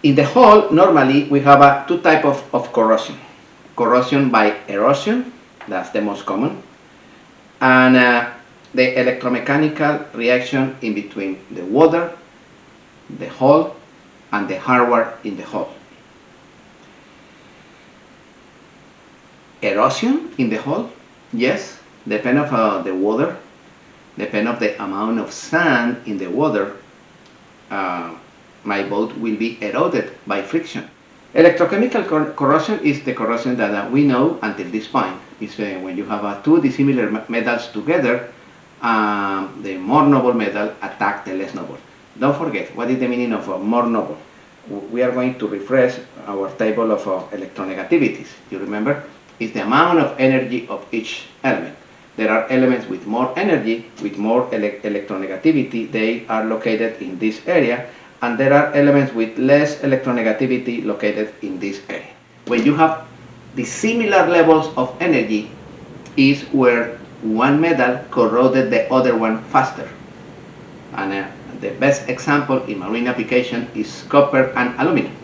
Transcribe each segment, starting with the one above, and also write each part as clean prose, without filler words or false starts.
In the hull, normally we have two types of corrosion. Corrosion by erosion, that's the most common, and the electromechanical reaction in between the water, the hull, and the hardware in the hull. Erosion in the hull, yes, depend of the water, depend of the amount of sand in the water, my boat will be eroded by friction. Electrochemical corrosion is the corrosion that we know until this point. It's when you have two dissimilar metals together, the more noble metal attack the less noble. Don't forget, what is the meaning of more noble? We are going to refresh our table of electronegativities. You remember? It's the amount of energy of each element. There are elements with more energy, with more electronegativity. They are located in this area. And there are elements with less electronegativity located in this area. When you have the similar levels of energy is where one metal corroded the other one faster. And the best example in marine application is copper and aluminum.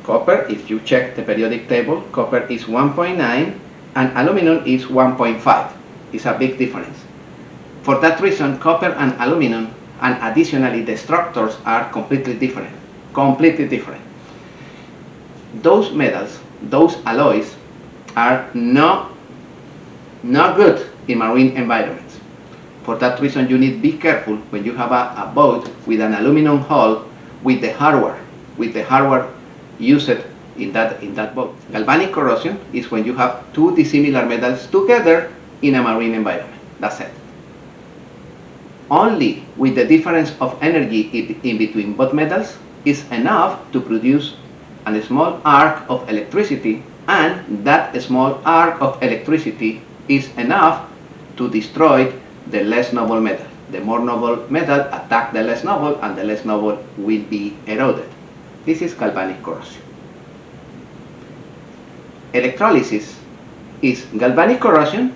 Copper, if you check the periodic table, copper is 1.9 and aluminum is 1.5. It's a big difference. For that reason, copper and aluminum, and additionally the structures are completely different. Completely different. Those metals, those alloys, are not good in marine environments. For that reason, you need to be careful when you have a boat with an aluminum hull with the hardware used in that boat. Galvanic corrosion is when you have two dissimilar metals together in a marine environment. That's it. Only with the difference of energy in between both metals is enough to produce a small arc of electricity, and that small arc of electricity is enough to destroy the less noble metal. The more noble metal attack the less noble, and the less noble will be eroded. This is galvanic corrosion. Electrolysis is galvanic corrosion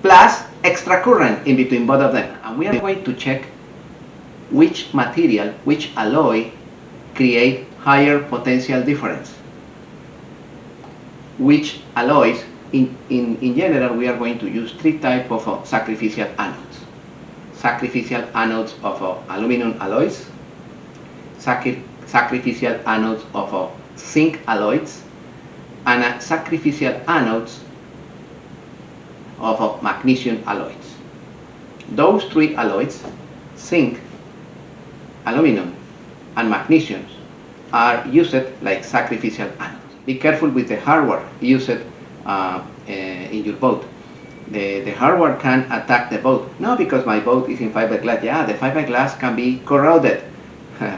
plus extra current in between both of them. And we are going to check which material, which alloy create higher potential difference. Which alloys, in general, we are going to use three types of sacrificial anodes. Sacrificial anodes of aluminum alloys, sacrificial anodes of zinc alloys, and sacrificial anodes of magnesium alloys. Those three alloys, zinc, aluminum, and magnesium, are used like sacrificial anodes. Be careful with the hardware used in your boat. The hardware can attack the boat. No, because my boat is in fiberglass. Yeah, the fiberglass can be corroded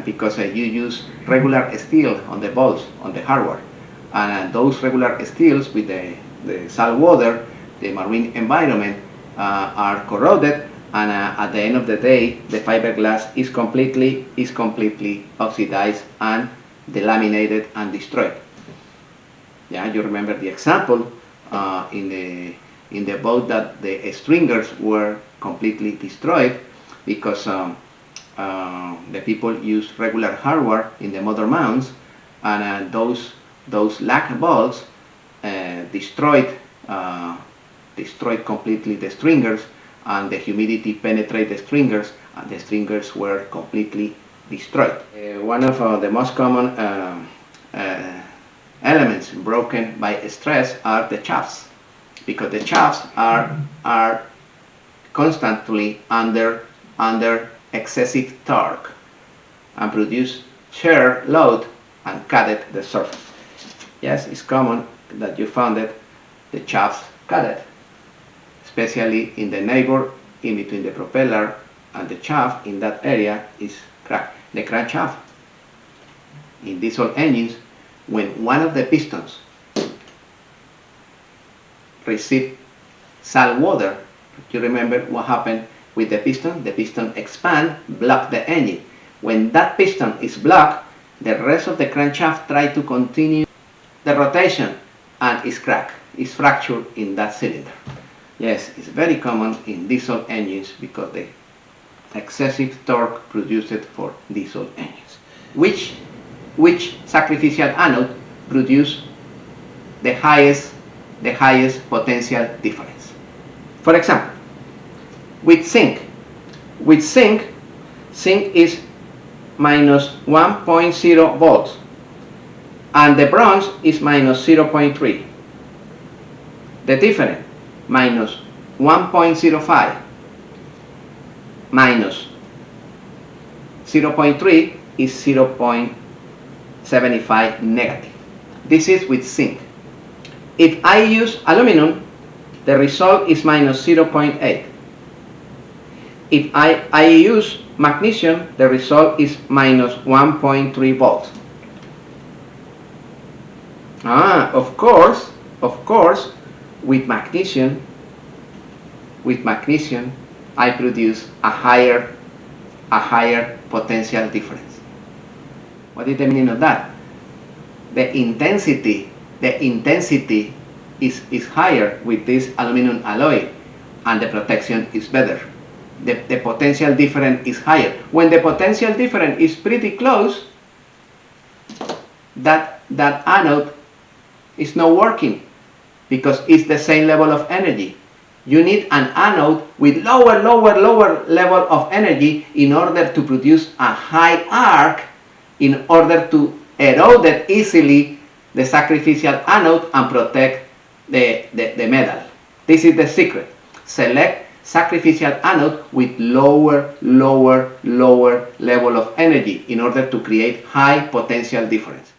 because you use regular steel on the bolts, on the hardware. And those regular steels with the salt water, the marine environment, are corroded, and at the end of the day, the fiberglass is completely oxidized and delaminated and destroyed. Yeah, you remember the example in the boat that the stringers were completely destroyed because the people used regular hardware in the motor mounts, and those lac bolts destroyed completely the stringers, and the humidity penetrated the stringers, and the stringers were completely destroyed. One of the most common elements broken by stress are the shafts, because the shafts are constantly under excessive torque and produce shear load and cut the surface. Yes, it's common that you found it, the shafts cut, especially in the neighbor in between the propeller and the shaft. In that area is cracked. The crankshaft in diesel engines, when one of the pistons receive salt water, you remember what happened with the piston? The piston expand, block the engine. When that piston is blocked, the rest of the crankshaft try to continue the rotation, and is cracked, is fractured in that cylinder. Yes, it's very common in diesel engines because the excessive torque produced for diesel engines. Which which sacrificial anode produce the highest potential difference. For example, with zinc is minus 1.0 volts and the bronze is minus 0.3. The difference, minus 1.05 minus 0.3 is 0.75 negative. This is with zinc. If I use aluminum, the result is minus 0.8. If I use magnesium, the result is minus 1.3 volts. Of course, with magnesium, I produce a higher potential difference. What is the meaning of that? The intensity is higher with this aluminum alloy, and the protection is better. The potential difference is higher. When the potential difference is pretty close, that anode is not working because it's the same level of energy. You need an anode with lower level of energy in order to produce a high arc, in order to erode easily the sacrificial anode and protect the metal. This is the secret. Select sacrificial anode with lower level of energy in order to create high potential difference.